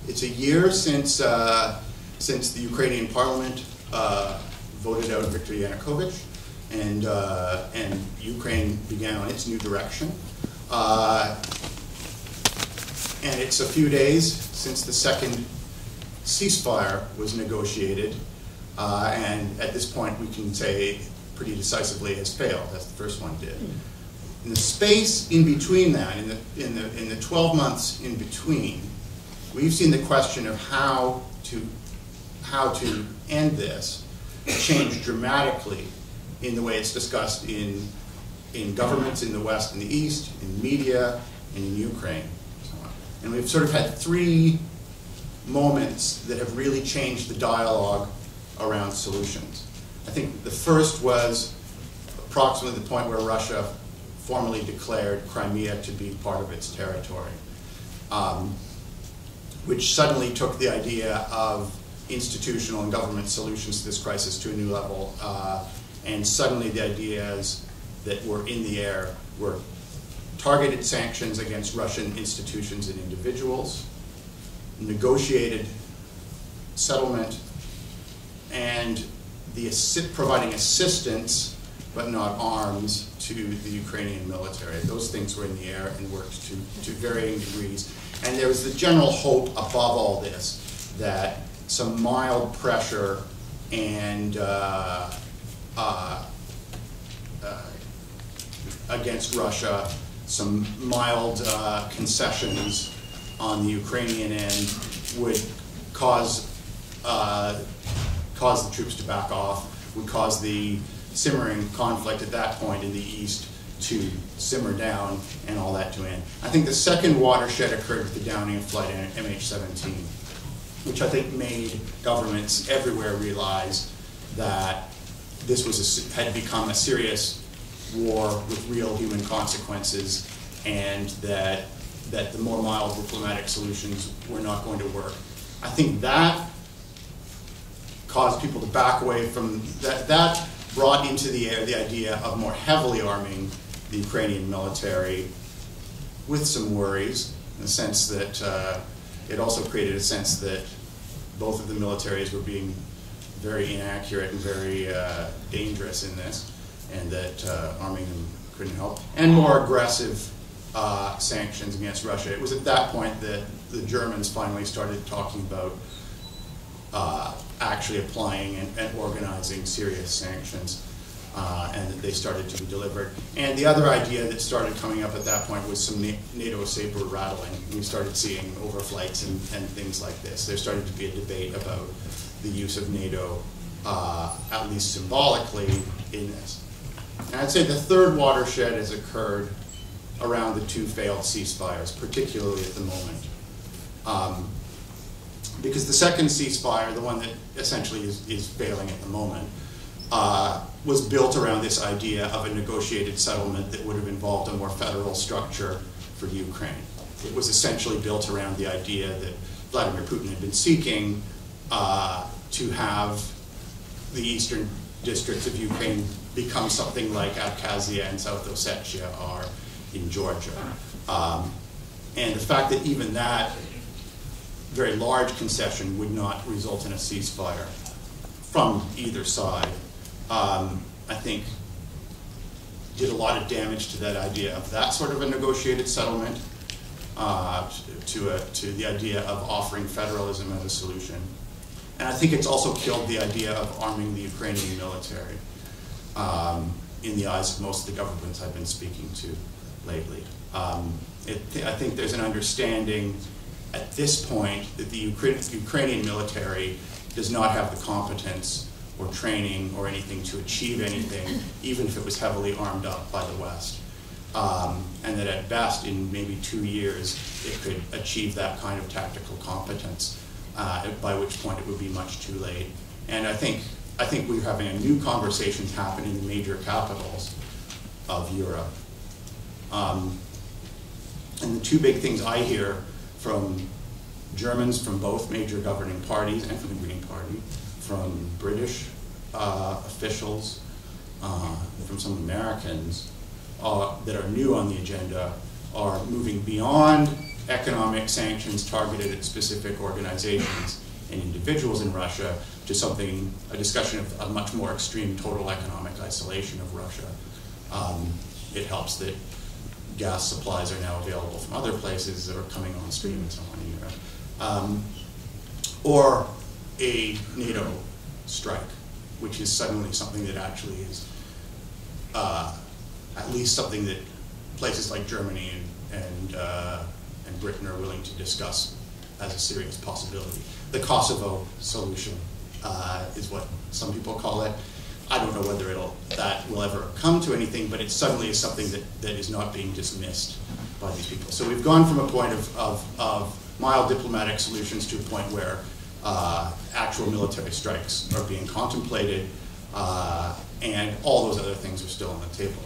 It's a year since the Ukrainian parliament voted out Viktor Yanukovych, and Ukraine began on its new direction. And it's a few days since the second ceasefire was negotiated, and at this point we can say pretty decisively has failed, as the first one did. In the space in between that, in the 12 months in between, we've seen the question of how to end this change dramatically in the way it's discussed in governments in the West and the East, in media, and in Ukraine. And we've sort of had three moments that have really changed the dialogue around solutions. I think the first was approximately the point where Russia formally declared Crimea to be part of its territory, which suddenly took the idea of institutional and government solutions to this crisis to a new level. And suddenly the ideas that were in the air were targeted sanctions against Russian institutions and individuals, negotiated settlement, and providing assistance, but not arms, to the Ukrainian military. Those things were in the air and worked to varying degrees. And there was the general hope above all this that some mild pressure and against Russia, some mild concessions on the Ukrainian end would cause the troops to back off, would cause the simmering conflict at that point in the East to simmer down and all that to end. I think the second watershed occurred with the downing of flight MH17, which I think made governments everywhere realize that this had become a serious war with real human consequences, and that the more mild diplomatic solutions were not going to work. I think that caused people to back away from that. That brought into the air the idea of more heavily arming the Ukrainian military, with some worries, in the sense that it also created a sense that both of the militaries were being very inaccurate and very dangerous in this, and that arming them couldn't help. And more aggressive sanctions against Russia. It was at that point that the Germans finally started talking about actually applying and organizing serious sanctions, and that they started to be delivered. And the other idea that started coming up at that point was some NATO sabre rattling. We started seeing overflights and things like this. There started to be a debate about the use of NATO, at least symbolically, in this. And I'd say the third watershed has occurred around the two failed ceasefires, particularly at the moment. Because the second ceasefire, the one that essentially is failing at the moment, was built around this idea of a negotiated settlement that would have involved a more federal structure for Ukraine. It was essentially built around the idea that Vladimir Putin had been seeking to have the eastern districts of Ukraine become something like Abkhazia and South Ossetia are in Georgia. And the fact that even that very large concession would not result in a ceasefire from either side, I think did a lot of damage to that idea of that sort of a negotiated settlement, to the idea of offering federalism as a solution. And I think it's also killed the idea of arming the Ukrainian military in the eyes of most of the governments I've been speaking to lately. I think there's an understanding at this point that the Ukrainian military does not have the competence or training or anything to achieve anything, even if it was heavily armed up by the West. And that at best, in maybe 2 years, it could achieve that kind of tactical competence, by which point it would be much too late. And I think we're having a new conversation happen in the major capitals of Europe. And the two big things I hear from Germans, from both major governing parties and from the Green Party, from British officials, from some Americans that are new on the agenda, are moving beyond economic sanctions targeted at specific organizations and individuals in Russia to something, a discussion of a much more extreme total economic isolation of Russia. It helps that gas supplies are now available from other places that are coming on stream and so on in Europe. Or a NATO strike, which is suddenly something that actually is at least something that places like Germany and Britain are willing to discuss as a serious possibility. The Kosovo solution is what some people call it. I don't know whether that will ever come to anything, but it suddenly is something that is not being dismissed by these people. So we've gone from a point of mild diplomatic solutions to a point where actual military strikes are being contemplated, and all those other things are still on the table.